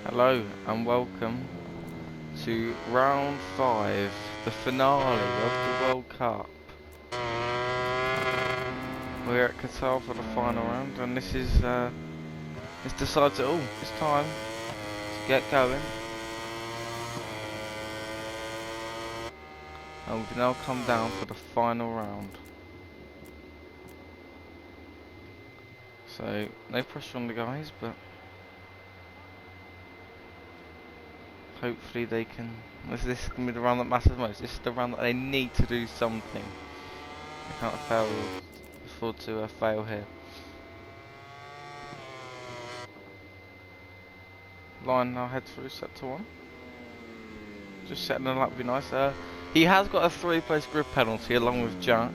Hello and welcome to round 5, the finale of the World Cup. We're at Qatar for the final round, and this decides it all. It's time to get going. And we've now come down for the final round. So, no pressure on the guys, but hopefully they can. This is going to be the round that matters most. This is the round that they need to do something. They can't afford to fail here. Line now heads through set to 1. Just setting it up would be nice. He has got a 3-place grid penalty along with Jack.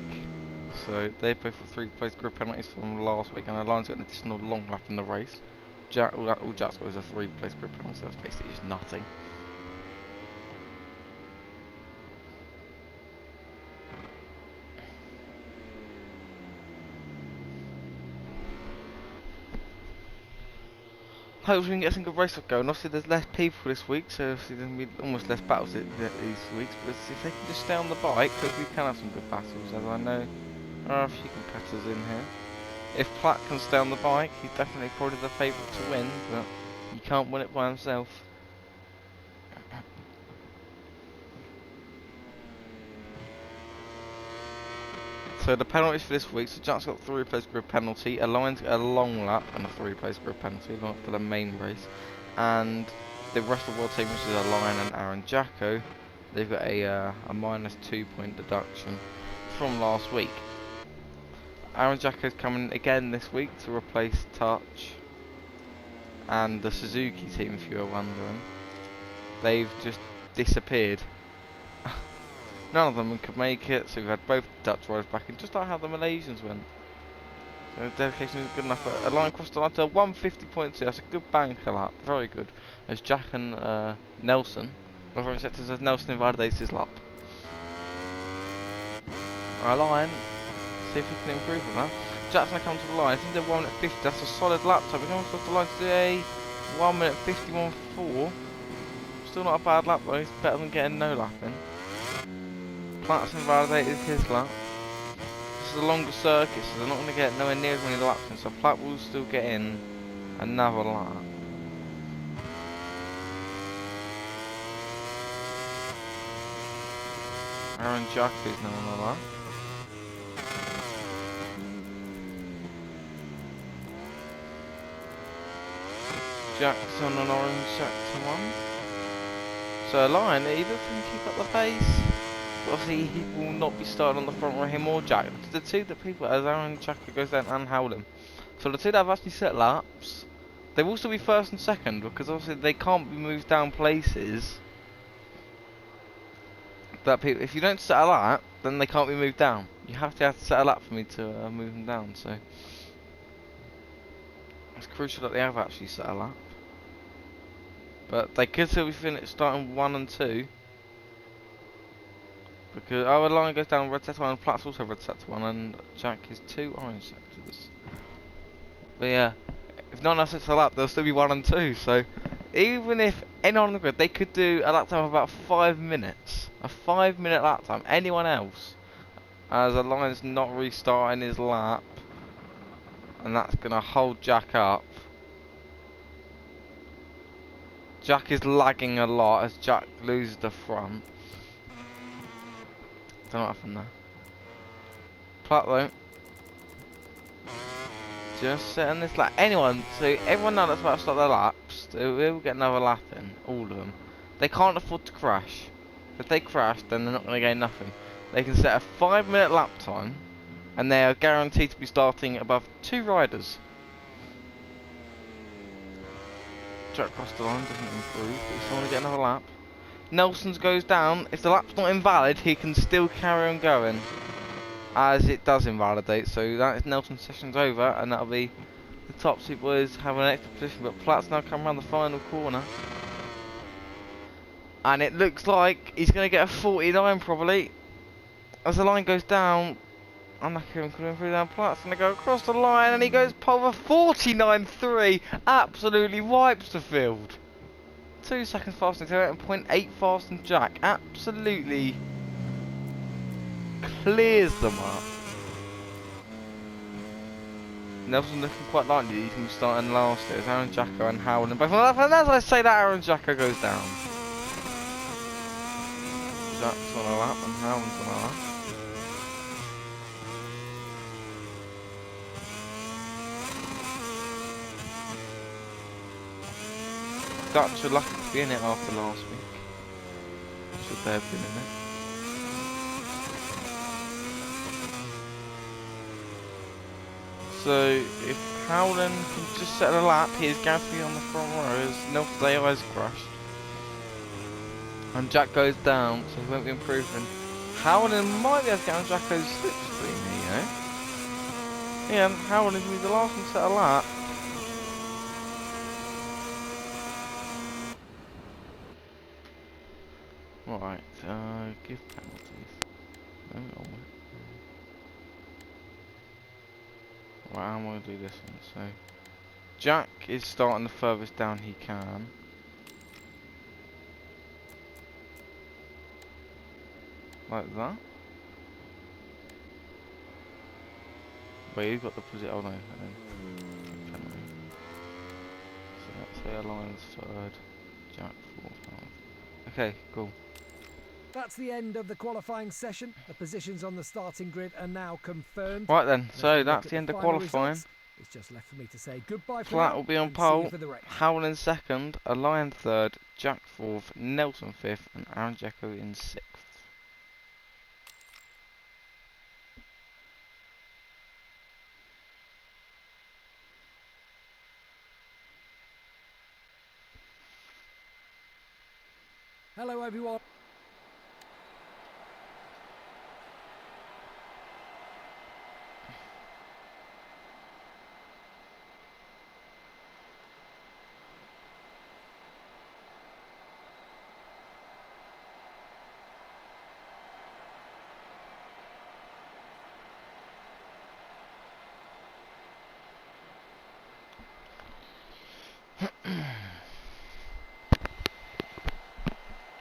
So they both have 3-place grid penalties from last week, and the line's got an additional long lap in the race. All Jack's got is a 3-place grid penalty, so that's basically just nothing. Hopefully we can get some good race going. Obviously there's less people this week, so obviously there's going to be almost less battles these weeks. But if they can just stay on the bike, hopefully we can have some good battles, as I know there are a few competitors in here. If Platt can stay on the bike, he's definitely probably the favourite to win, but he can't win it by himself. So the penalties for this week, so Jack's got a 3-place grid penalty, Alion's got a long lap and a 3-place grid penalty for the main race, and the rest of the world team, which is Alion and Aaron Jacko, they've got a -2 point deduction from last week. Aaron Jacko's coming again this week to replace Touch, and the Suzuki team, if you were wondering, they've just disappeared. None of them could make it, so we've had both Dutch riders back in, just like how the Malaysians went. So dedication is good enough. A line crossed the line to 150.2, that's a good banker lap, very good. As Jack and Nelson, both sectors as Nelson invalidates his lap. Our line, see if he can improve on that. Jack's going to come to the line, I think they're 1 minute 50, that's a solid lap time. We're going across the line to do a 1 minute 51.4. Still not a bad lap though, it's better than getting no lap in. Platt's invalidated his lap. This is a longer circuit, so they're not going to get nowhere near as many laps in, so Platt will still get in another lap. Aaron Jack is now on the lap. Jack's on an orange sector 1. So Lion, either can keep up the pace. Obviously, he will not be starting on the front row, him or Jack. The two that people, as Aaron Jacker goes down and Howland. So the two that have actually set laps, they will still be first and second, because obviously they can't be moved down places. That people, if you don't set a lap, then they can't be moved down. You have to set a lap for me to move them down. So it's crucial that they have actually set a lap. But they could still be finished starting 1 and 2. Because our line goes down red sector 1 and Platt's also red sector 1 and Jack is 2 orange sectors. But yeah, if no one else sets a lap, there'll still be 1 and 2. So even if anyone on the grid, they could do a lap time of about 5 minutes. A 5-minute lap time. Anyone else, as a line's not restarting his lap, and that's going to hold Jack up. Jack is lagging a lot as Jack loses the front. Don't know what happened there. Platt though, just setting this lap. Anyone, so everyone now that's about to start their laps, they will get another lap in, all of them. They can't afford to crash. If they crash, then they're not going to gain nothing. They can set a 5-minute lap time, and they are guaranteed to be starting above 2 riders. Jack across the line doesn't improve, but he's going to get another lap. Nelson's goes down. If the lap's not invalid, he can still carry on going, as it does invalidate. So that is Nelson's session's over, and that'll be the top 2 boys having an extra position. But Platt's now come around the final corner, and it looks like he's going to get a 49 probably. As the line goes down, I'm not hearing coming through down. Platt's going to go across the line, and he goes pole for 49.3. Absolutely wipes the field. 0.2 seconds faster than Taylor and 0.8 faster than Jack. Absolutely clears them up. Nelson looking quite likely he's going to be starting last. There's Aaron Jacko and Howland both. And as I say that, Aaron Jacko goes down. Jack's on a lap and Howland's on a lap. Dutch are lucky to be in it after last week. Should they have been in it? So if Howland can just set a lap, he is going to be on the front row as Nelson's AI is crushed. And Jack goes down, so he won't be improving. Howland might be able to get on Jacko's slipstream here, you know? Yeah, Howland can be the last one to set a lap. Right, give penalties. No, right, I'm going to do this one. So, Jack is starting the furthest down he can. Like that. Wait, you've got the position. Oh no, so let's say Alliance third, Jack fourth. Okay, cool. That's the end of the qualifying session. The positions on the starting grid are now confirmed. Right then, so that's the end of qualifying. Results. It's just left for me to say goodbye for Flat now. will be on pole, Howland second, Alliance third, Jack fourth, Nelson fifth, and Aaron Jacko in sixth. Hello everyone.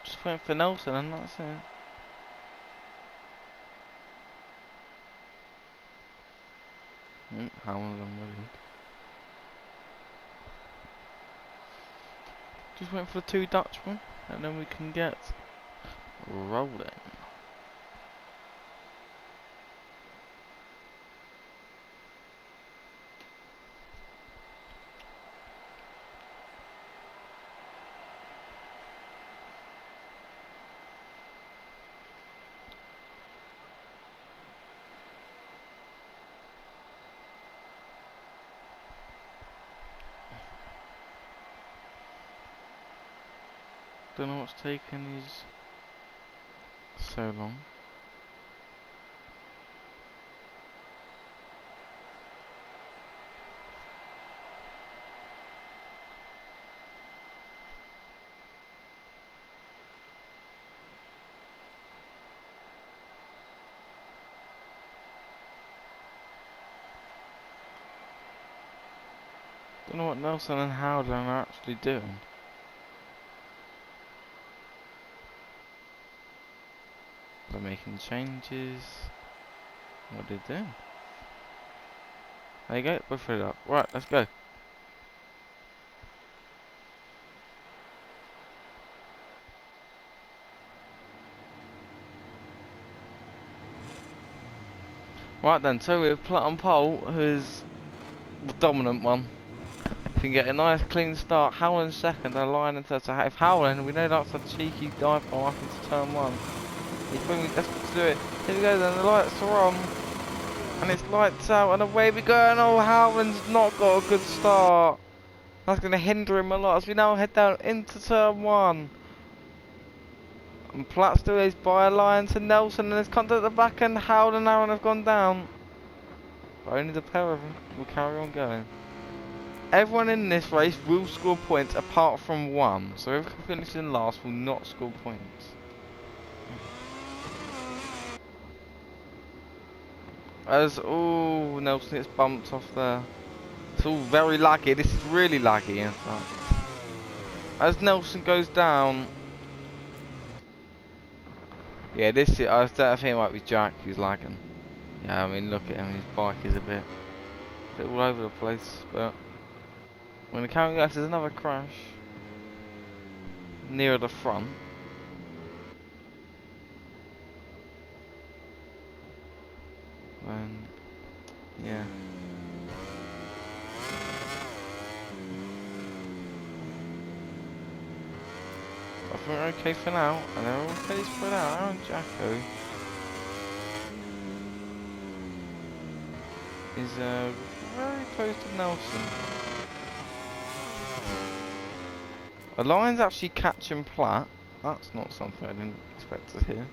Just waiting for Nelson and that's it. Howland's on ready. Just waiting for the two Dutchmen and then we can get rolling. Don't know what's taken these so long. Don't know what Nelson and Howland are actually doing. They're making changes. What are they doing? There you go, we'll fill it up. Right, let's go. Right then, so we've put on pole, who's the dominant one. If you can get a nice clean start, Howland second, a line in third. So if Howland, we know that's a cheeky dive bomb up into turn one. He's bringing desperate to do it. Here we go then, the lights are on. And it's lights out and away we go, and oh, Howland's not got a good start. That's going to hinder him a lot as we now head down into turn one. And Platt still is by Alliance and Nelson, and there's contact at the back end. Howland and Aaron have gone down. But only the pair of them will carry on going. Everyone in this race will score points apart from one. So whoever finishes in last will not score points. As, oh, Nelson gets bumped off there. It's all very laggy. This is really laggy, in fact. as Nelson goes down. Yeah, this is, I think it might be Jack who's lagging. Yeah, I mean, look at him, his bike is a bit all over the place, but when the camera goes, there's another crash near the front. And yeah. I think we're okay for now, and they're all fairly spread out. Aaron Jacko is very close to Nelson. The line's actually catching Platt. That's not something I didn't expect to hear.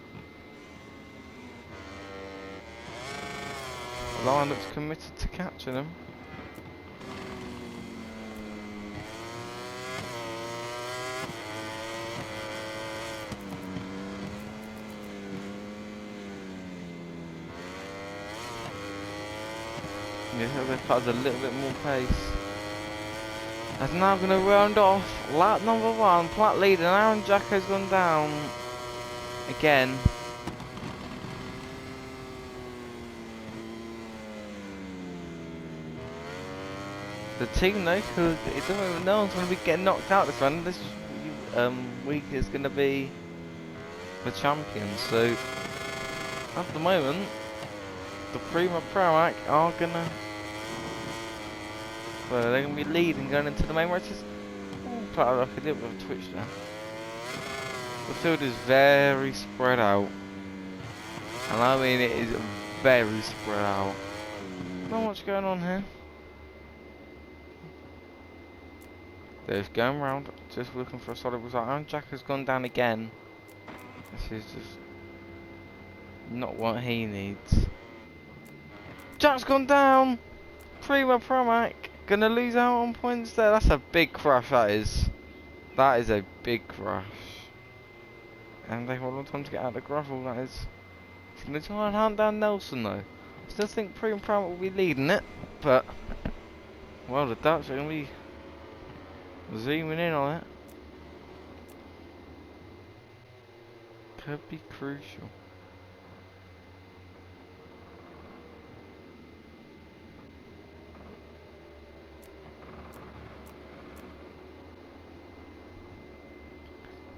The line looks committed to catching him. Yeah, they've got a little bit more pace. That's now going to round off lap number 1. Platt leading. Aaron Jacko's gone down again. The team though, because it doesn't, no one's going to be getting knocked out this run. This week is going to be the champions. So at the moment, the Prima Pramac are gonna, well, they're gonna be leading going into the main races. Quite like a little bit of a twitch there. The field is very spread out, and I mean it is very spread out. Not much going on here. They're just going round, just looking for a solid result. And Jack has gone down again. This is just not what he needs. Jack's gone down! Prima Pramac gonna lose out on points there. That's a big crash, that is. That is a big crash. And they have a long time to get out of the gravel, that is. He's gonna try and hunt down Nelson though. I still think Prima Pramac will be leading it, but well, the Dutch are gonna be zooming in on it. Could be crucial.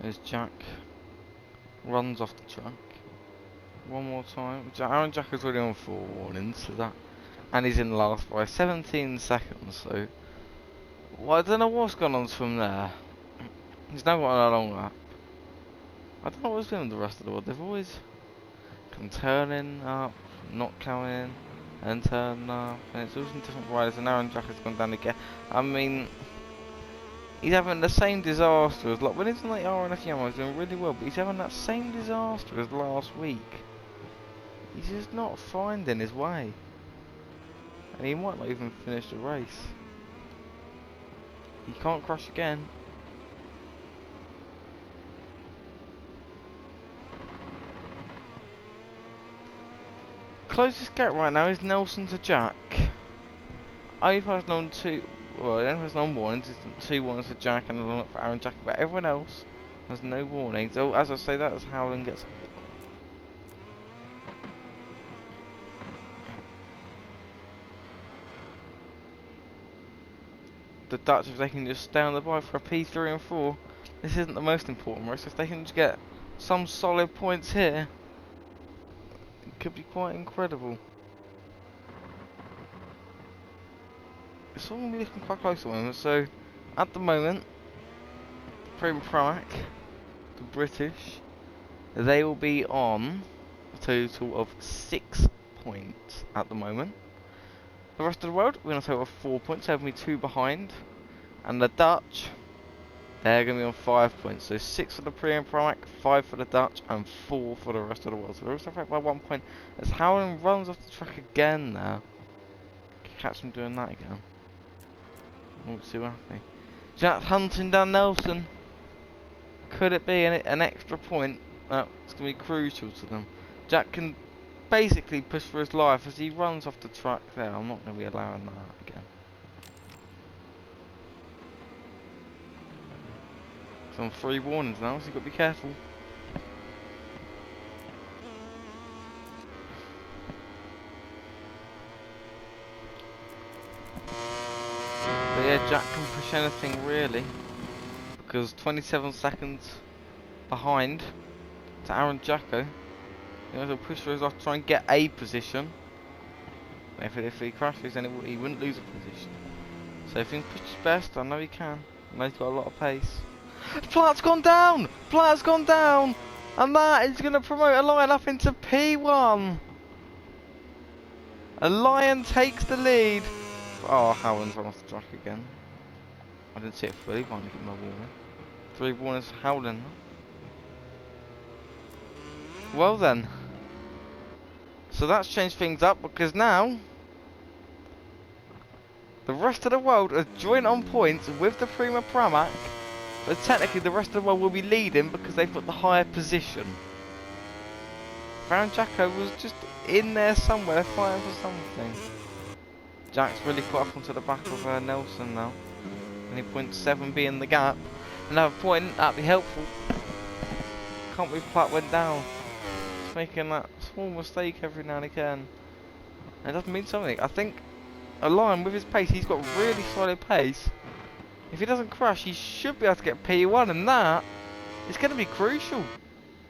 As Jack runs off the track one more time. Aaron Jack is already on 4 warnings, so that, and he's in last by 17 seconds. So, well, I don't know what's gone on from there. He's now got a long lap. I don't know what's been with the rest of the world. They've always come turning up, not coming, and turning up, and it's always in different riders. And Aaron Jack has gone down again. I mean, he's having the same disaster as, like, when he's in the RNF Yamaha, he's doing really well, but he's having that same disaster as last week. He's just not finding his way, and he might not even finish the race. He can't crash again. Closest gap right now is Nelson to Jack. Only person on 2. Well, the only person on warnings is 2 warnings for Jack and a long for Aaron Jack, but everyone else has no warnings. So, as I say, that is how Howland gets. The Dutch, if they can just stay on the bike for a P3 and 4, this isn't the most important race. If they can just get some solid points here, it could be quite incredible. It's all going to be looking quite close at the moment. So, at the moment, Prima Pramac, the British, they will be on a total of 6 points at the moment. The rest of the world, we're on a total of 4 points, they'll be 2 behind. And the Dutch, they're going to be on 5 points. So 6 for the Prima Pramac, 5 for the Dutch, and 4 for the rest of the world. So they're all separated by 1 point. As Howland runs off the track again now. Catch him doing that again. We'll see what happens. Jack hunting down Nelson. Could it be an extra point? It's going to be crucial to them. Jack can basically push for his life as he runs off the track there. I'm not going to be allowing that again. He's on 3 warnings now, so you've got to be careful. But yeah, Jack can push anything really, because 27 seconds behind to Aaron Jacko. He might as well push for his off, try and get a position. If he crashes, then he wouldn't lose a position. So if he can push his best, I know he can. I know he's got a lot of pace. Platt's gone down! Platt's gone down! And that is going to promote a Lion up into P1. A Lion takes the lead. Oh, Howland's run off the track again. I didn't see it fully, but I'm going to give him a warning. 3 warnings for Howland. Well then. So that's changed things up, because now the rest of the world are joint on points with the Prima Pramac, but technically the rest of the world will be leading because they've got the higher position. Aaron Jacko was just in there somewhere fighting for something. Jack's really caught up onto the back of Nelson now. Only 0.7 being the gap. Another point, that'd be helpful. Can't believe Platt went down. Just making that small mistake every now and again. And it doesn't mean something. I think a Lion with his pace, he's got really solid pace. If he doesn't crash, he should be able to get P1, and that is going to be crucial.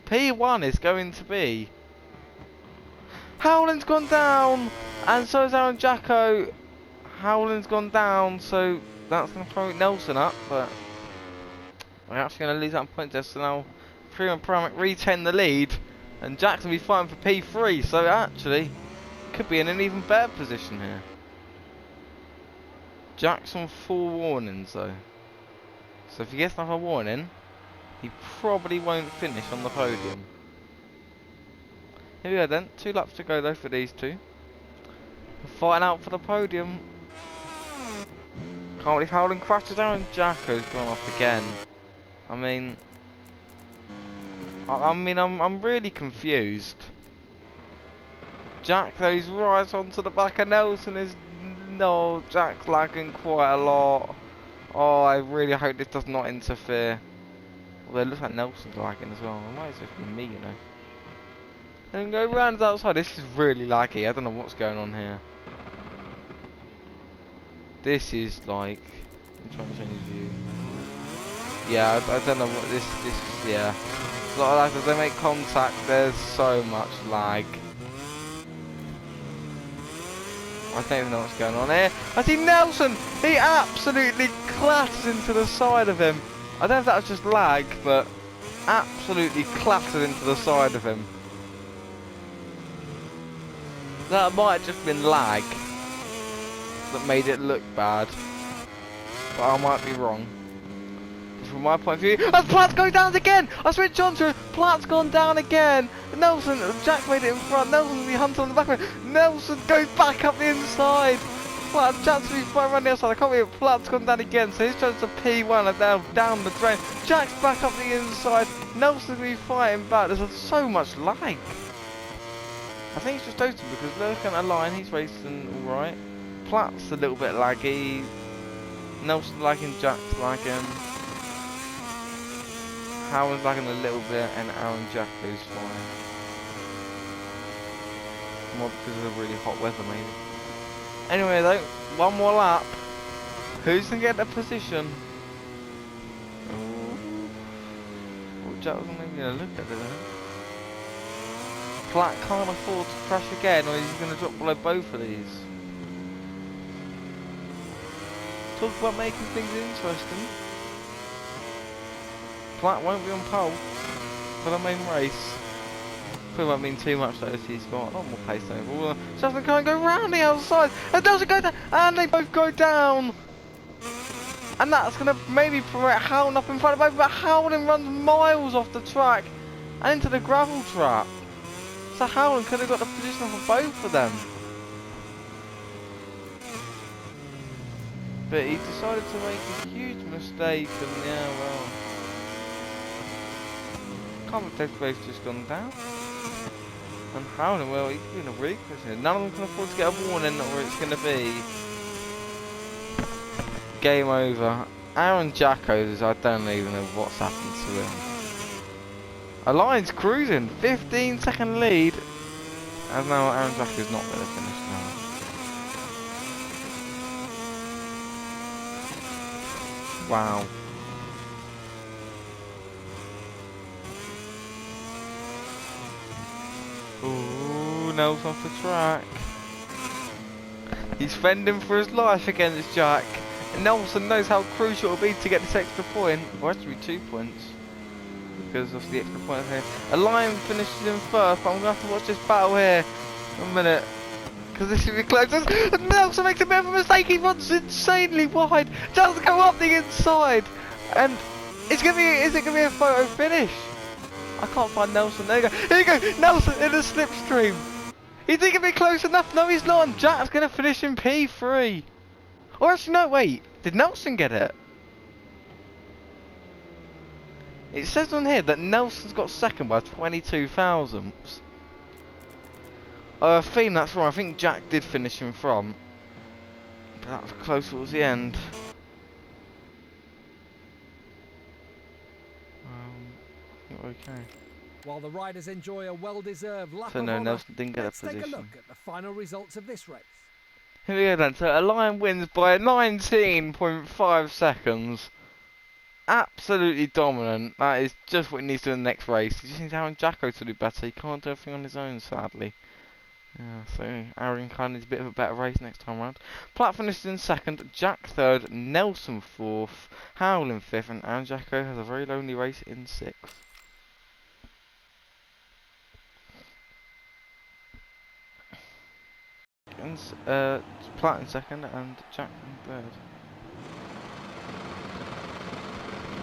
P1 is going to be. Howland's gone down, and so is Aaron Jacko. Howland's gone down, so that's going to throw Nelson up, but we're actually going to lose that point there. So now Prima Pramac retain the lead, and Jack's going to be fighting for P3. So actually, could be in an even better position here. Jack's on 4 warnings though, so if he gets another warning, he probably won't finish on the podium. Here we go then, 2 laps to go though for these two. They're fighting out for the podium. Can't believe Howland crashes down and Jacko's gone off again. I'm really confused. Jack though, he's right onto the back of Nelson. No, Jack's lagging quite a lot. Oh, I really hope this does not interfere. Although it looks like Nelson's lagging as well. It might as well be me, you know. And go round outside. This is really laggy. I don't know what's going on here. This is like, I'm trying to change view. Yeah, I don't know what this yeah. A lot of lag as they make contact. There's so much lag. I don't even know what's going on here. I see Nelson! He absolutely clatters into the side of him. I don't know if that was just lag, but absolutely clattered into the side of him. That might have just been lag that made it look bad. But I might be wrong. But from my point of view, and Platt's going down again! I switched on to it. Platt's gone down again! Nelson, Jack made it in front. Nelson, the hunter on the back of it. Nelson goes back up the inside. Platt, Jack's right around the outside. I can't believe it. Platt's gone down again. So he's trying to P1 and now down the drain. Jack's back up the inside. Nelson's going to be fighting back. There's so much lag. I think it's just Ocean because look at the line. He's racing alright. Platt's a little bit laggy. Nelson lagging, Jack's lagging. Howard's lagging a little bit, and Aaron Jacko's fine. More because of the really hot weather, maybe. Anyway, though, one more lap. Who's gonna get the position? Oh, Jack wasn't even gonna look at it. Platt can't afford to crash again, or he's gonna drop below both of these. Talk about making things interesting. Platt won't be on pole for the main race. Probably won't mean too much though if he's got a lot more pace overall. Justin can't go round the outside and doesn't go down, and they both go down. And that's gonna maybe promote Howland up in front of both, but Howland runs miles off the track and into the gravel trap. So Howland could have got the position for both of them. But he decided to make a huge mistake, and yeah, well. Commentator's both just gone down. And Howland, well, he's doing a really question. None of them can afford to get a warning, or it's going to be game over. Aaron Jacko's, I don't even know what's happened to him. Alliance cruising, 15-second lead. And now Aaron Jacko's not going to finish now. Wow. Ooh, Nels off the track. He's fending for his life against Jack. And Nelson knows how crucial it will be to get this extra point. Well, actually 2 points. Because of the extra point here. A Lion finishes in first, but I'm going to have to watch this battle here. A minute. Because this should be close. Nelson makes a bit of a mistake. He runs insanely wide. Doesn't go up the inside. And it's gonna be, is it going to be a photo finish? I can't find Nelson. There you go. Here you go. Nelson in the slipstream. Is he going to be close enough? No, he's not. And Jack's going to finish in P3. Or actually, no, wait. Did Nelson get it? It says on here that Nelson's got second by 22 thousandths. I think that's wrong. I think Jack did finish in front. But that was close towards the end. Okay. While the riders enjoy a well-deserved lap So of no, honour, Nelson didn't get a let's take a position. look at the final results of this race. Here we go then. So a Lion wins by 19.5 seconds. Absolutely dominant. That is just what he needs to do in the next race. He just needs Aaron Jacko to do better. He can't do everything on his own, sadly. Yeah, so Aaron kind of needs a bit of a better race next time round. Platt finishes in second, Jack third, Nelson fourth, Howell in fifth, and Aaron Jacko has a very lonely race in sixth. Platt in second and Jack in third.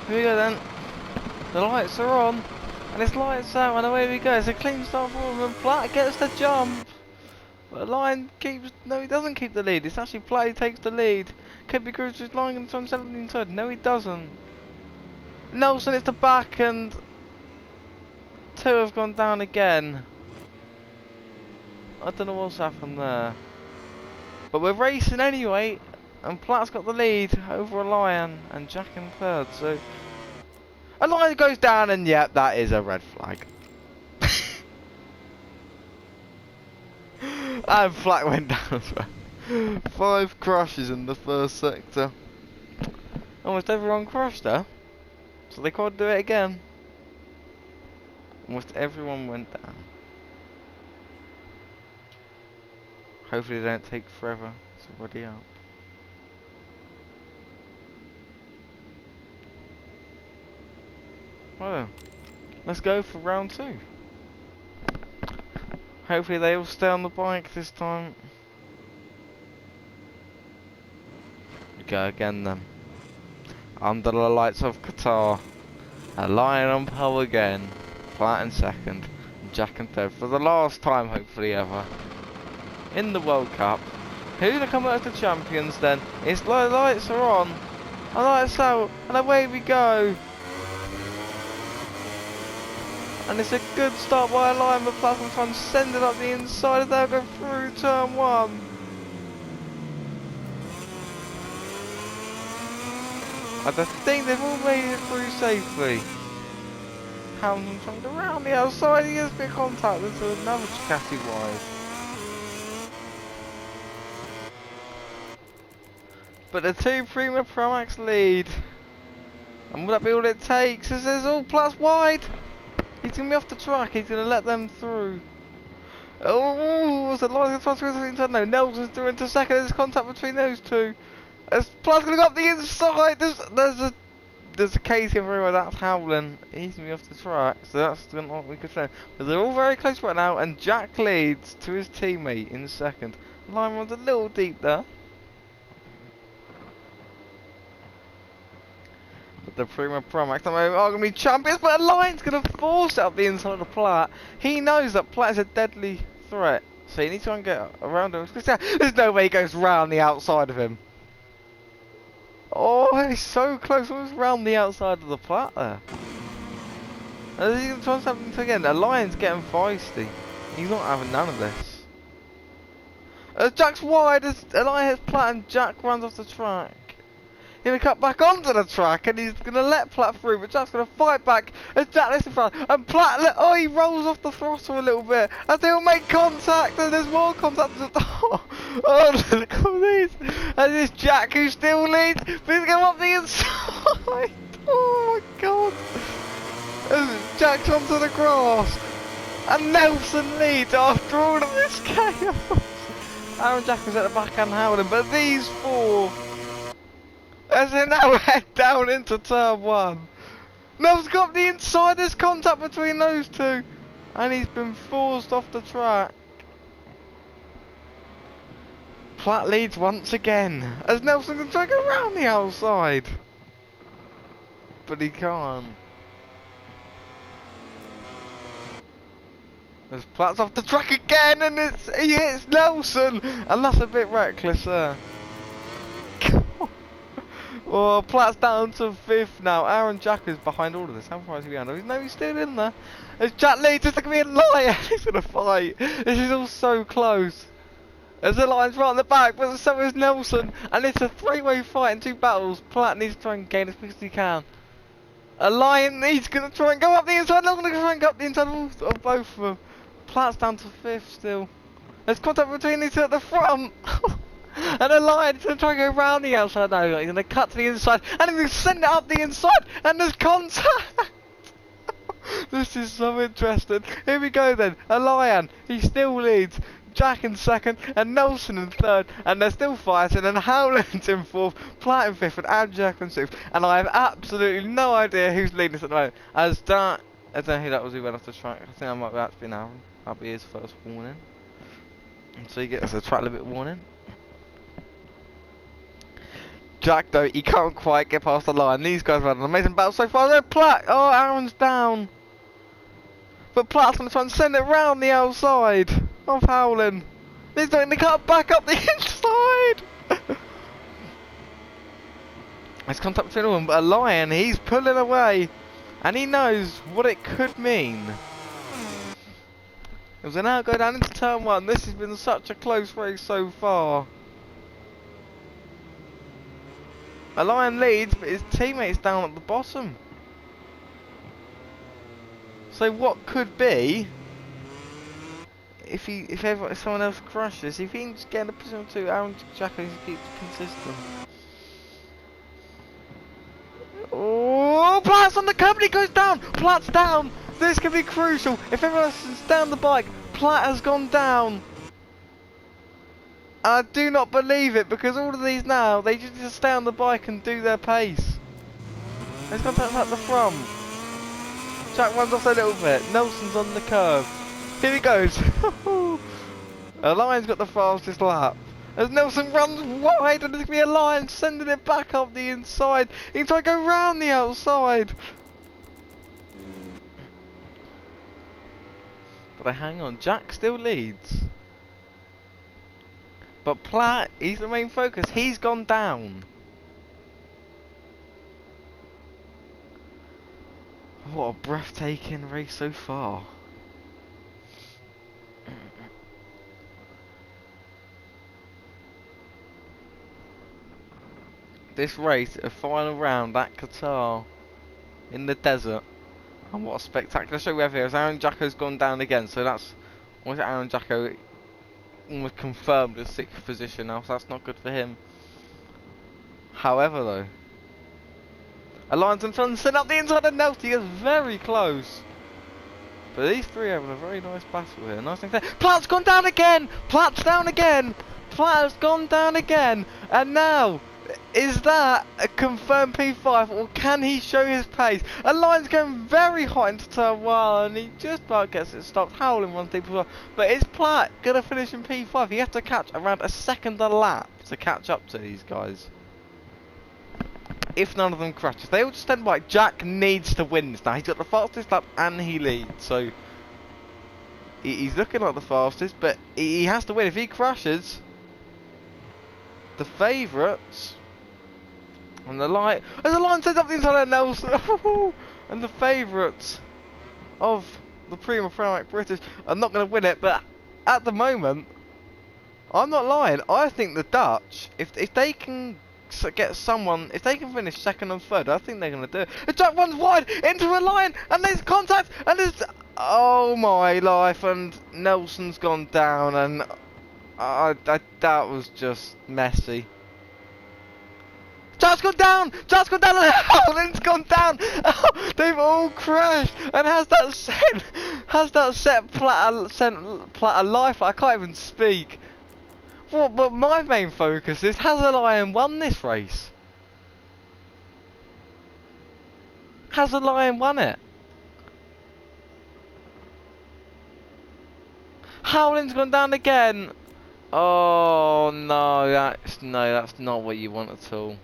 Here we go then. The lights are on, and it's lights out, and away we go. It's a clean start for him, and Platt gets the jump. But Lion keeps, no, he doesn't keep the lead. It's actually Platt who takes the lead. Could be Cruiser's lying on 17 No, he doesn't. Nelson is the back, and two have gone down again. I don't know what's happened there. But we're racing anyway, and Platt's got the lead over a Lion, and Jack in third. So a Lion goes down, and yep, that is a red flag. And Platt went down as well. 5 crashes in the first sector. Almost everyone crashed there, so they can't do it again. Almost everyone went down. Hopefully they don't take forever. It's already out. Well, let's go for round 2. Hopefully they all stay on the bike this time. We go again then. Under the lights of Qatar. A Lion on pole again. Platt in second. And Jack in third. For the last time hopefully ever. In the World Cup. Who's going to come out as the champions then? It's the lights are on. The lights out. And away we go. And it's a good start by a Lion, but Platt trying to send it up the inside as they'll go through turn 1. I think they've all made it through safely. Hamilton trying to go around the outside, he gets a bit of contact into another Ducati wide. But the 2 Prima Pro Max lead. And will that be all it takes? As there's all Platt's wide. He's going to be off the track, he's going to let them through. Oh, was it Lion inside? No, Nelson's through into second, there's contact between those two. As Platt's going to go up the inside, there's a case here where that's Howland. He's going to be off the track, so that's not what we could say. But they're all very close right now, and Jack leads to his teammate in second. Lion runs a little deep there. But the Prima Pro Max are going to be champions, but a Lion's going to force it up the inside of Platt. He knows that Platt is a deadly threat, so he needs to try and get around him. There's no way he goes round the outside of him. Oh, he's so close, almost round the outside of the Platt there. And he's going to try something again. A Lion's getting feisty. He's not having none of this. As Jack's wide, as a Lion hits Platt and Jack runs off the track. He's going to cut back onto the track and he's going to let Platt through, but Jack's going to fight back as Jack lets in front. And Platt, oh, he rolls off the throttle a little bit as they all make contact, and there's more contact. Oh, look at these. And it's Jack who still leads, but he's going up the inside. Oh my god. As Jack's onto the grass. And Nelson leads after all of this chaos. Aaron Jack is at the back and howling, but these four, as they now head down into turn one. Nelson's got the inside, there's contact between those two, and he's been forced off the track. Platt leads once again, as Nelson can try to go around the outside. But he can't. As Platt's off the track again, and he hits Nelson, and that's a bit reckless there. Well, Platt's down to 5th now. Aaron Jack is behind all of this. How far is he behind? No, he's still in there. As Jack leads, it's going to be a lion. He's going to fight. This is all so close. As the lion's right on the back, but so is Nelson. And it's a 3-way fight in 2 battles. Platt needs to try and gain as quick as he can. A lion, he's going to try and go up the inside. Nelson's going to try and go up the inside of both of them. Platt's down to 5th still. There's contact between these two at the front. And a lion's going to try and go around the outside now. He's going to cut to the inside. And he's going to send it up the inside. And there's contact. This is so interesting. Here we go then. A lion. He still leads. Jack in 2nd. And Nelson in 3rd. And they're still fighting. And Howland's in 4th. Platt in 5th. And Aaron Jack in 6th. And I have absolutely no idea who's leading this at the moment. As that... I don't know who that was who went off the track. I think that might have been Aaron. That'll be his first warning. And so he gets a track limit warning. Jack though, he can't quite get past the line. These guys have had an amazing battle so far. They're Platt! Oh, Aaron's down. But Platt's going to try and send it round the outside of Howland. He's going to cut back up the inside. There's contact between them, but a lion, he's pulling away. And he knows what it could mean. As we now go down into turn 1, this has been such a close race so far. A lion leads, but his teammate's down at the bottom. So what could be if someone else crashes? If he can just get in a position to Aaron Jack keeps consistent. Oh, Platt's on the curb and he goes down. Platt's down. This could be crucial. If everyone else is down the bike, Platt has gone down. I do not believe it, because all of these now, they just stay on the bike and do their pace. There's contact at the front. Jack runs off a little bit. Nelson's on the curve. Here he goes. A lion's got the fastest lap. As Nelson runs wide, and there's going to be a lion sending it back up the inside. He can try to go round the outside. But hang on, Jack still leads. But Platt, he's the main focus. He's gone down. What a breathtaking race so far. This race, a final round at Qatar in the desert. And what a spectacular show we have here. As Aaron Jacko's gone down again, so that's almost Aaron Jacko almost confirmed a 6th position now, so that's not good for him. However though, Alliance and Sun sent up the inside of Nelty, is very close. But these three are having a very nice battle here. Nice thing there. Platt's gone down again! Platt's down again! Platt has gone down again! And now, is that a confirmed P5, or can he show his pace? Alliance going very hot into turn 1, and he just about gets it stopped. Howling runs deep as well. But is Platt going to finish in P5? He has to catch around a second a lap to catch up to these guys. If none of them crashes. They all just stand by. Jack needs to win this now. He's got the fastest lap and he leads. So he's looking like the fastest, but he has to win. If he crashes, the favourites and the light, as the line sends up the inside of Nelson, and the favourites of the Prima Pramac British are not going to win it. But at the moment, I'm not lying. I think the Dutch, if they can get someone, if they can finish second and third, I think they're going to do it. The Jack runs wide into a line, and there's contact, and there's, oh my life, and Nelson's gone down, and that was just messy. Jack's gone down! Jack's gone down! And Howland's gone down! Oh, they've all crashed! And has that set Platter life? I can't even speak. Well, but my main focus is, has a Lion won this race? Has a Lion won it? Howland's gone down again! Oh no, that's not what you want at all.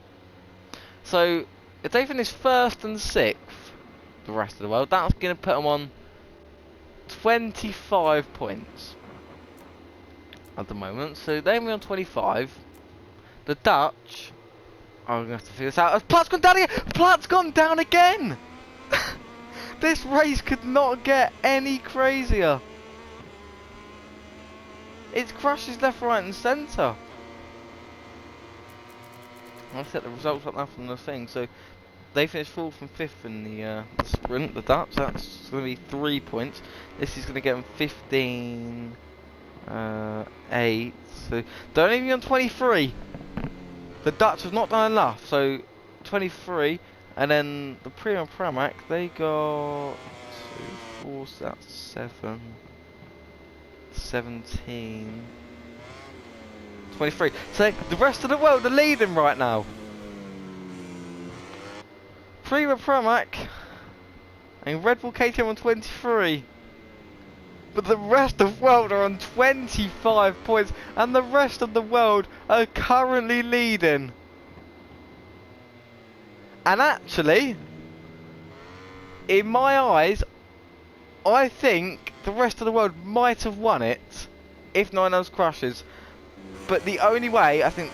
So, if they finish first and sixth, the rest of the world, that's going to put them on 25 points at the moment. So they're on 25. The Dutch are going to have to figure this out. Platt's gone down again! Platt's gone down again! This race could not get any crazier. It crashes left, right and centre. I'll set the results up now from the thing. So they finished 4th and 5th in the sprint, the Dutch. That's going to be 3 points. This is going to get them 15, 8. So they're only even on 23. The Dutch have not done enough. So 23, and then the Prima Pramac, they got 2, 4, so that's 7, 17. 23. So the rest of the world are leading right now. Prima Pramac and Red Bull KTM on 23. But the rest of the world are on 25 points, and the rest of the world are currently leading. And actually, in my eyes, I think the rest of the world might have won it if no one else crashes. But the only way I think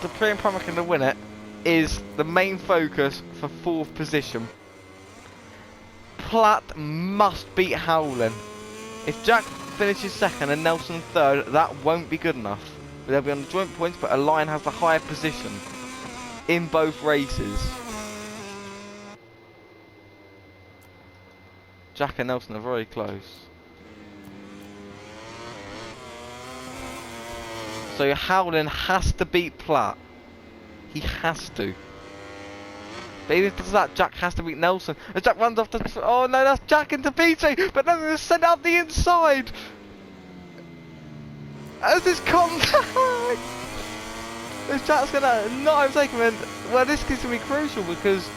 the Prima Pramac can win it is the main focus for 4th position. Platt must beat Howland. If Jack finishes second and Nelson third, that won't be good enough. But they'll be on the joint points, but a Lion has the higher position in both races. Jack and Nelson are very close. So Howland has to beat Platt. He has to. But even if it does that, Jack has to beat Nelson. As Jack runs off the... Oh no, that's Jack into PT! But then they're sent out the inside! As this contact! This Jack's gonna not overtake him, and... Well, this is gonna be crucial because...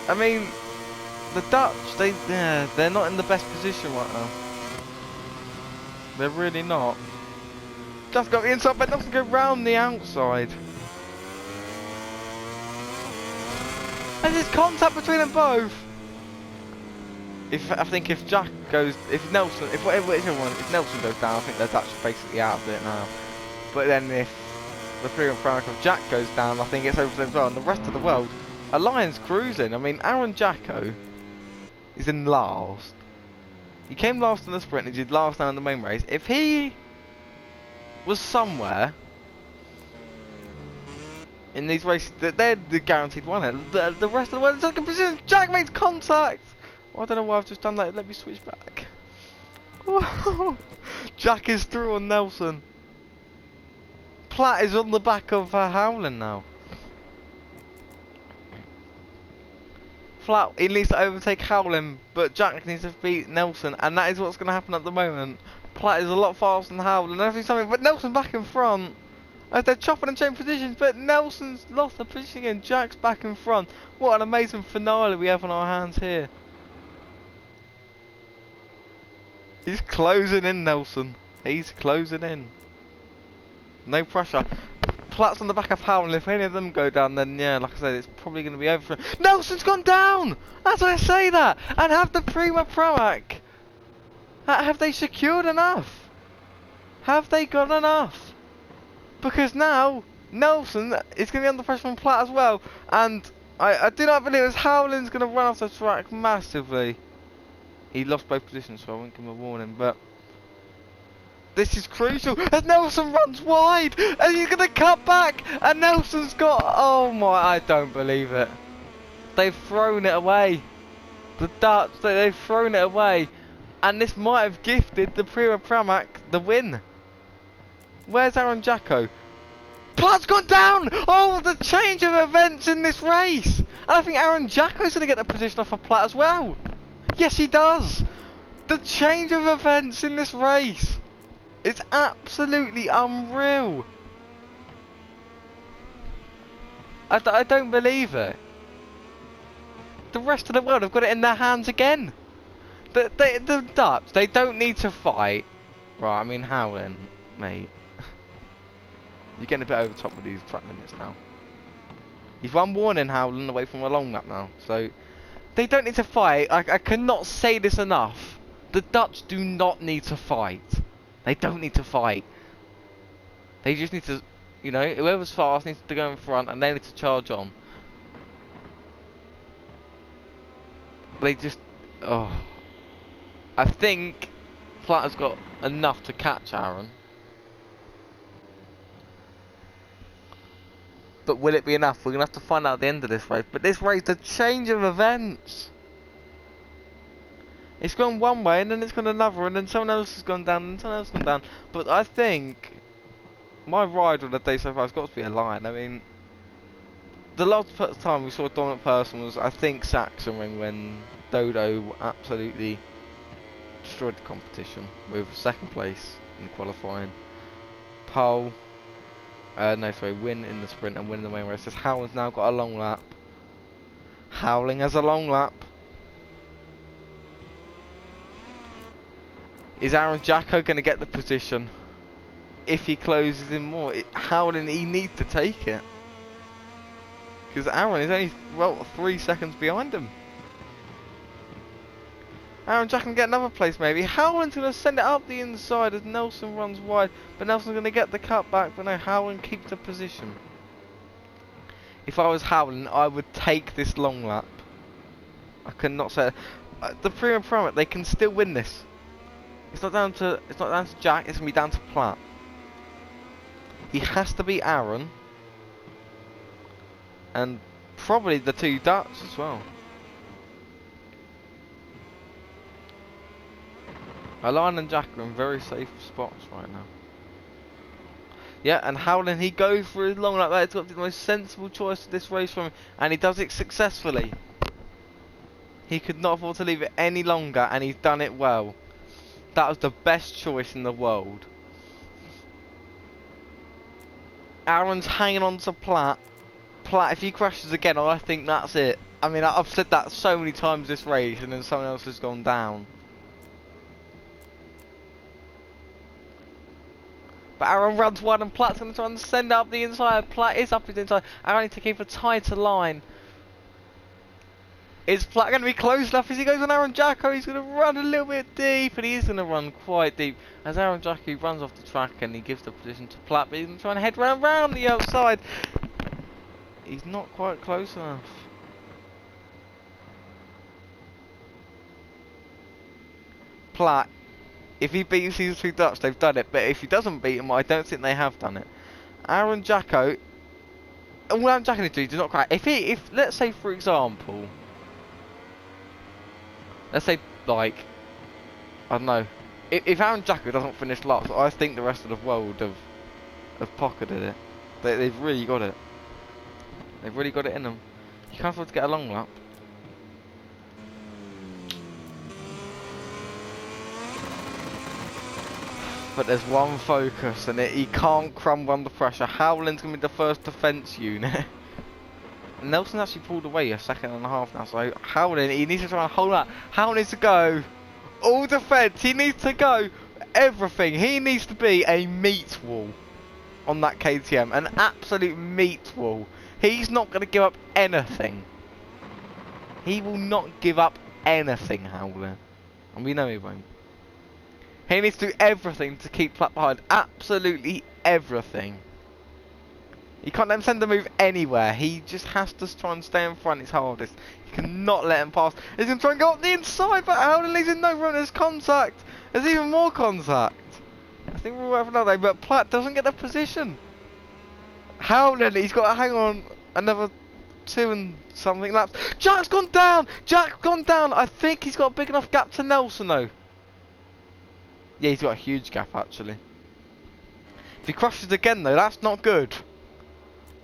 I mean... The Dutch, they're not in the best position right now. They're really not. Just got the inside, but doesn't go round the outside. And there's contact between them both. I think if Jack goes, if Nelson goes down, I think the Dutch are basically out of it now. But then if the Prima Pramac of Jack goes down, I think it's over for them as well. And the rest of the world, a Lion's cruising. I mean, Aaron Jacko is in last. He came last in the sprint. He did last now in the main race. If he was somewhere in these races, they're the guaranteed winner. The rest of the world is second position. Jack makes contact. Well, I don't know why I've just done that. Let me switch back. Jack is through on Nelson. Platt is on the back of Howland now. Platt, he needs to overtake Howland, but Jack needs to beat Nelson, and that is what's going to happen at the moment. Platt is a lot faster than Howland, but Nelson back in front. As they're chopping and changing positions, but Nelson's lost the position again. Jack's back in front. What an amazing finale we have on our hands here. He's closing in, Nelson. He's closing in. No pressure. Platt's on the back of Howland. If any of them go down, then yeah, like I said, it's probably going to be over for him. Nelson's gone down! As I say that! And have the Prima Pramac. Have they secured enough? Have they got enough? Because now, Nelson is going to be under pressure from Platt as well. And I do not believe Howland's going to run off the track massively. He lost both positions, so I won't give him a warning. But This is crucial. As Nelson runs wide, and he's going to cut back, and Nelson's got... Oh my, I don't believe it. They've thrown it away. The Dutch, they've thrown it away. And this might have gifted the Prima Pramac the win. Where's Aaron Jacko? Platt's gone down! Oh, the change of events in this race! And I think Aaron Jacko's going to get the position off of Platt as well. Yes, he does. The change of events in this race. It's absolutely unreal. I don't believe it. The rest of the world have got it in their hands again. The Dutch, they don't need to fight. Right, I mean, Howland, mate. You're getting a bit over the top with these track limits now. He's one warning Howland away from a long lap now. So, they don't need to fight. I cannot say this enough. The Dutch do not need to fight. They don't need to fight. They just need to, you know, whoever's fast needs to go in front and they need to charge on. They just, oh. I think Platt has got enough to catch Aaron. But will it be enough? We're going to have to find out at the end of this race. But this race, the change of events. It's gone one way and then it's gone another and then someone else has gone down and someone else has gone down. But I think my ride on the day so far has got to be a line. I mean, the last time we saw a dominant person was, I think, Saxon when Dodo absolutely destroyed the competition with second place in qualifying. Pole, win in the sprint and win in the main race. Howland's now got a long lap. Howling has a long lap. Is Aaron Jacko going to get the position? If he closes in more, Howland, he needs to take it. Because Aaron is only, well, 3 seconds behind him. Aaron Jacko can get another place maybe. Howland's going to send it up the inside as Nelson runs wide. But Nelson's going to get the cut back. But no, Howland keeps the position. If I was Howland, I would take this long lap. I cannot say it. The Prima Pramac, they can still win this. It's not down to Jack, it's gonna be down to Platt. He has to beat Aaron. And probably the two Dutch as well. Alan and Jack are in very safe spots right now. Yeah, and Howland, he goes for his long lap there. It's got the most sensible choice of this race from him, and he does it successfully. He could not afford to leave it any longer, and he's done it well. That was the best choice in the world. Aaron's hanging on to Platt. Platt, if he crashes again, I think that's it. I mean, I've said that so many times this race, and then someone else has gone down. But Aaron runs wide, and Platt's going to try and send up the inside. Platt is up his inside. Aaron needs to keep a tighter line. Is Platt going to be close enough as he goes on Aaron Jacko? He's going to run a little bit deep, and he is going to run quite deep. As Aaron Jacko runs off the track and he gives the position to Platt, but he's going to try and head round the outside. He's not quite close enough. Platt, if he beats these two Dutch, they've done it. But if he doesn't beat them, I don't think they have done it. Aaron Jacko, all Aaron Jacko needs to do is not crash. If let's say for example, let's say, like, I don't know, if Aaron Jacko doesn't finish last, I think the rest of the world have pocketed it. They've really got it. They've really got it in them. You can't afford to get a long lap. But there's one focus, and he can't crumble under pressure. Howland's going to be the first defence unit. Nelson actually pulled away a second and a half now, so Howland, he needs to try and hold that. Howland needs to go all defence. He needs to go everything. He needs to be a meat wall on that KTM, an absolute meat wall. He's not going to give up anything. He will not give up anything, Howland, and we know he won't. He needs to do everything to keep Platt behind. Absolutely everything. You can't let him send the move anywhere. He just has to try and stay in front his hardest. You cannot let him pass. He's going to try and go up the inside, but Howland leaves in no room. There's contact. There's even more contact. I think we'll have another day, but Platt doesn't get the position. Howland, he's got to hang on another 2 and something laps. Jack's gone down! Jack's gone down! I think he's got a big enough gap to Nelson though. Yeah, he's got a huge gap actually. If he crashes again though, that's not good.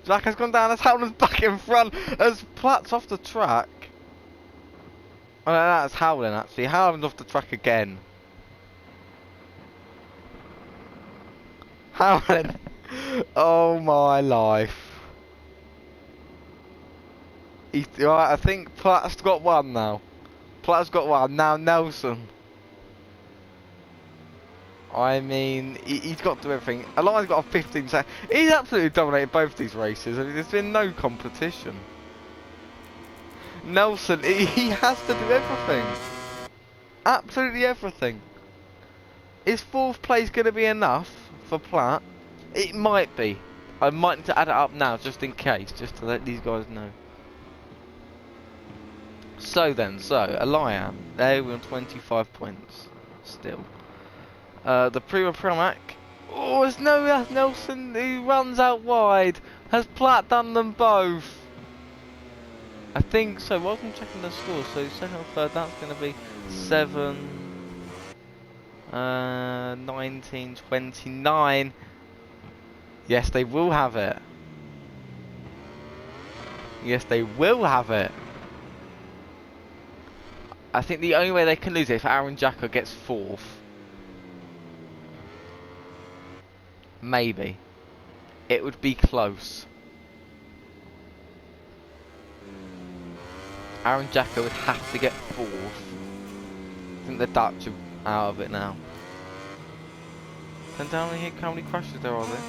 Jack has gone down as Howland's back in front as Platt's off the track. Oh, no, that's Howland actually. Howland's off the track again. Howland. Oh my life. Right, I think Platt's got one now. Platt's got one. Now Nelson. I mean, he's got to do everything. Alon's got a 15 second. He's absolutely dominated both these races. I mean, there's been no competition. Nelson, he has to do everything. Absolutely everything. Is 4th place going to be enough for Platt? It might be. I might need to add it up now just in case, just to let these guys know. So Elian, there we're on 25 points still. The Prima Pramac. Oh, it's that's Nelson who runs out wide. Has Platt done them both? I think so. Whilst I'm checking the score, so second or third, that's going to be 7, 19, 29. Yes, they will have it. Yes, they will have it. I think the only way they can lose it if Aaron Jacko gets 4th. Maybe. It would be close. Aaron Jacko would have to get 4th. I think the Dutch are out of it now. Then down here, how many crashes there are there?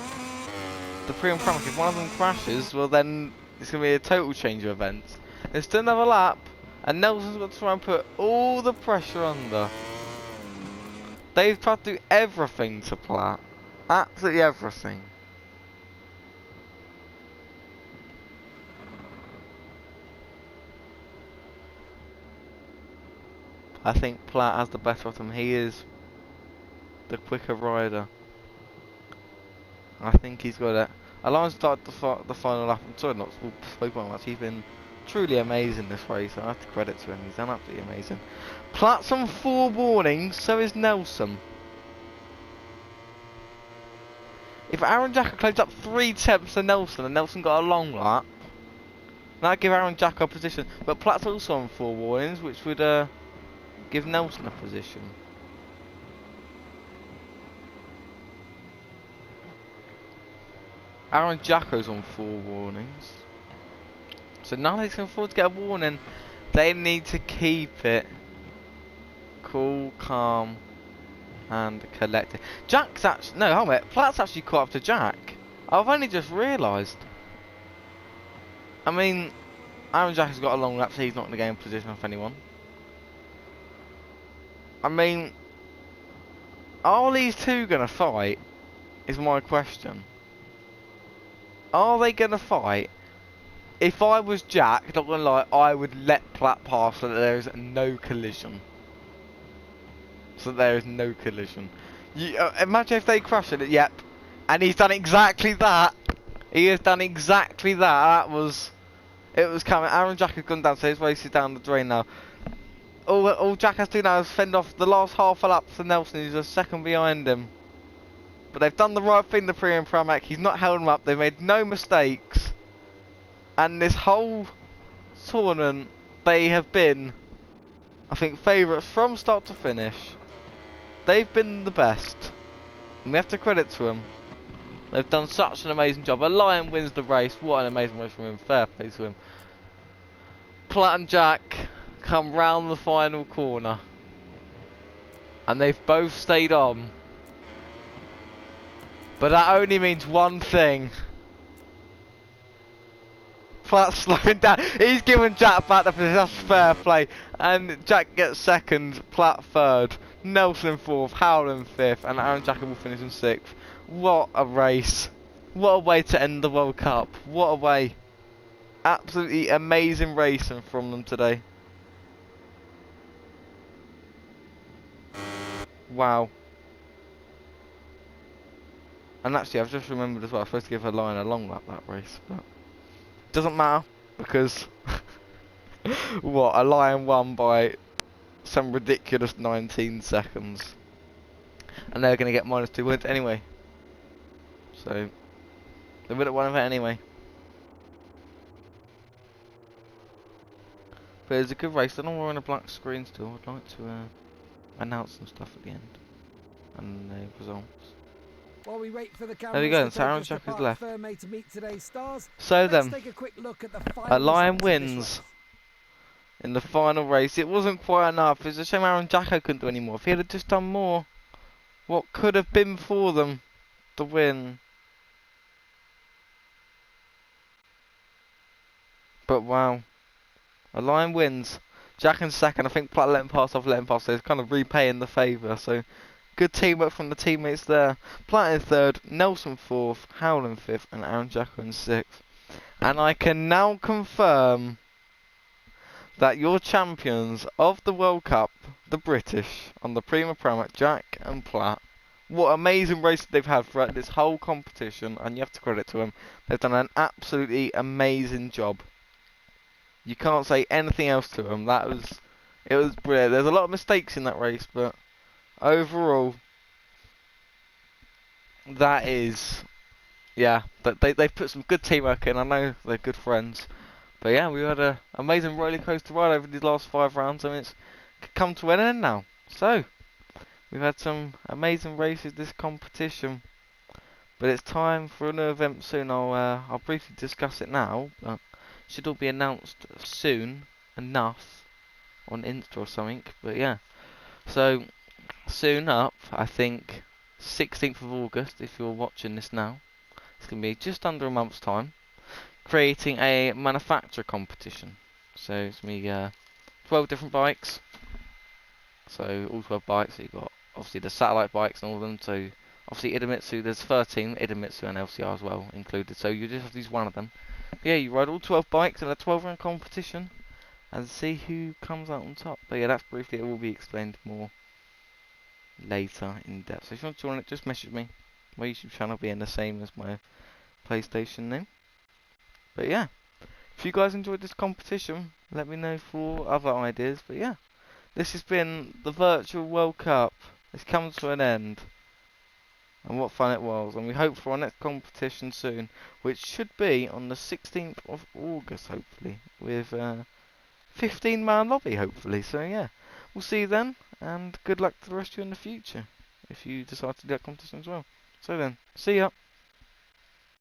The Pre and Pramac, if one of them crashes, well then it's going to be a total change of events. There's still another lap. And Nelson's got to try and put all the pressure under. They've tried to do everything to Platt. Absolutely everything. I think Platt has the better of them. He is the quicker rider. I think he's got it. Alon started the final lap. I'm sorry not to spoke about much. He's been truly amazing this race. I have to credit to him. He's done absolutely amazing. Platt's on 4 warnings, so is Nelson. If Aaron Jacko claims up 3 temps to Nelson and Nelson got a long lap, that'd give Aaron Jacko a position. But Platt's also on 4 warnings, which would give Nelson a position. Aaron Jacko's on 4 warnings. So now they can afford to get a warning. They need to keep it cool, calm, and collected. Jack's actually... No, hold on. Platt's actually caught up to Jack. I've only just realised. I mean, Aaron Jack has got a long lap, so he's not going to gain position off anyone. I mean, are these two going to fight? Is my question. Are they going to fight? If I was Jack, not going to lie, I would let Platt pass so that there is no collision. So that there is no collision. Imagine if they crash it, yep. And he's done exactly that. He has done exactly that. It was coming. Aaron Jack has gone down, so his race is down the drain now. All Jack has to do now is fend off the last half a lap to Nelson, who's a second behind him. But they've done the right thing, the Pre and Pramac. He's not held him up. They've made no mistakes. And this whole tournament, they have been, I think, favourites from start to finish. They've been the best. And we have to credit to them. They've done such an amazing job. A Lion wins the race. What an amazing race from him. Fair play to him. Platt and Jack come round the final corner. And they've both stayed on. But that only means one thing. Platt's slowing down. He's given Jack back the position. That's fair play. And Jack gets second. Platt third. Nelson 4th. Howland 5th. And Aaron Jack will finish in 6th. What a race. What a way to end the World Cup. What a way. Absolutely amazing racing from them today. Wow. And actually, I've just remembered as well, I was supposed to give a Lion a long lap that race, but doesn't matter because what, a Lion won by some ridiculous 19 seconds, and they're going to get -2 points anyway. So they would have won of it anyway. But it was a good race. I don't know we're on a black screen still. I'd like to announce some stuff at the end and the results. While we wait for the There we cameras go, to and Sarah focus to Jack is Parc left. Fermé to meet today's stars, So let's then, take a quick look at the a final Lion results of this wins race. in the final race. It wasn't quite enough. It's a shame Aaron Jacko couldn't do any more. If he had just done more, what could have been for them the win. But wow, a Lion wins. Jack in second. I think Platt let him pass off, so he's kind of repaying the favour. So good teamwork from the teammates there. Platt in third, Nelson fourth, Howell in fifth, and Aaron Jacko in sixth. And I can now confirm that your champions of the World Cup, the British, on the Prima Pramac, Jack and Platt. What amazing race they've had throughout this whole competition, and you have to credit to them. They've done an absolutely amazing job. You can't say anything else to them. It was brilliant. There's a lot of mistakes in that race, but overall, that is, yeah, they've put some good teamwork in. I know they're good friends. But yeah, we had an amazing roller coaster ride over these last 5 rounds, and it's come to an end now. So, we've had some amazing races this competition. But it's time for a new event soon. I'll briefly discuss it now, but should all be announced soon enough on Insta or something. But yeah, so soon up, I think 16th of August, if you're watching this now, it's going to be just under a month's time, creating a manufacturer competition. So it's going to be 12 different bikes. So all 12 bikes, so you've got obviously the satellite bikes and all of them. So obviously Idemitsu, there's 13 Idemitsu and LCR as well included. So you just have to use one of them. But yeah, you ride all 12 bikes in a 12-round competition and see who comes out on top. But yeah, that's briefly, it will be explained more later in depth. So if you want to join it, just message me. My YouTube channel being the same as my PlayStation name. But yeah, if you guys enjoyed this competition, let me know for other ideas. But yeah, this has been the Virtual World Cup. It's come to an end. And what fun it was. And we hope for our next competition soon, which should be on the 16th of August, hopefully, with 15-man lobby, hopefully. So yeah, we'll see you then, and good luck to the rest of you in the future, if you decide to do that competition as well. So then, see ya.